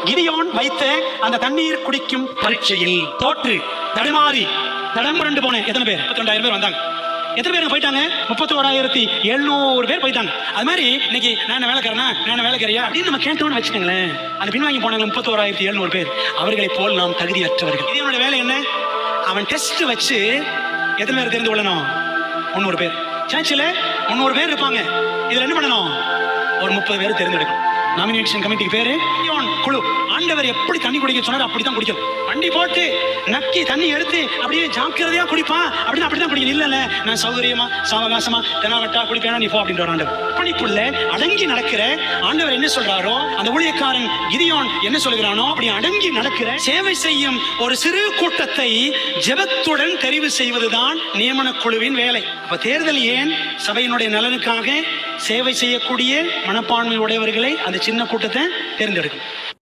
கிதியோன் வைத்த அந்த தண்ணீர் குடிக்கும் பரீட்சையில் தோற்று தடுமாறி தடம் புரண்டு போன எத்தனை பேர்? 32,000 பேர் வந்தாங்க. எத்தனை பேர் போயிட்டாங்க? 31,700 பேர் போயிட்டாங்க. அது மாதிரி இன்னைக்கு நான் வேலைக்காரனா, நான் வேலைக்காரியா அப்படின்னு நம்ம கேட்டோம்னு வச்சுக்கோங்களேன், அந்த பின்வாங்கி போனாங்க 31,700 பேர். அவர்களை போல் நாம் தகுதியற்றவர்கள். இது என்னோட வேலை என்ன? அவன் டெஸ்ட் வச்சு எத்தனை பேர் தெரிந்து கொள்ளணும்? 300 பேர். சர்ச்சில் 300 பேர் இருப்பாங்க. இதுல என்ன பண்ணணும்? ஒரு 30 பேர் தேர்ந்தெடுக்கணும். நாமினேஷன் கமிட்டிக்கு பேரு குழு. ஆண்டவர் எப்படி தண்ணி குடிக்க சொன்னார் அப்படித்தான் குடிக்கணும். வண்டி போட்டு நக்கி தண்ணி எடுத்து அப்படியே ஜாக்கிரதையா குடிப்பான் அப்படின்னு அப்படித்தான் குடிக்கணும். இல்ல நான் சௌகரியமா சாவகாசமா தெனாவட்டா குடிப்பேனா நீ போ அப்படின்ற ஆண்டவர். பணிப்புள்ள அடங்கி நடக்கிற ஆண்டவர் என்ன சொல்றாரோ, அந்த ஊழியக்காரன் கிதியோன் என்ன சொல்கிறானோ அப்படி அடங்கி நடக்கிற சேவை செய்யும் ஒரு சிறு கூட்டத்தை ஜெபத்துடன் தெரிவு செய்வதுதான் நியமன குழுவின் வேலை. அப்ப தேர்தல் ஏன்? சபையினுடைய நலனுக்காக சேவை செய்யக்கூடிய மனப்பான்மை உடையவர்களை அந்த சின்ன கூட்டத்தை தேர்ந்தெடுக்கும்.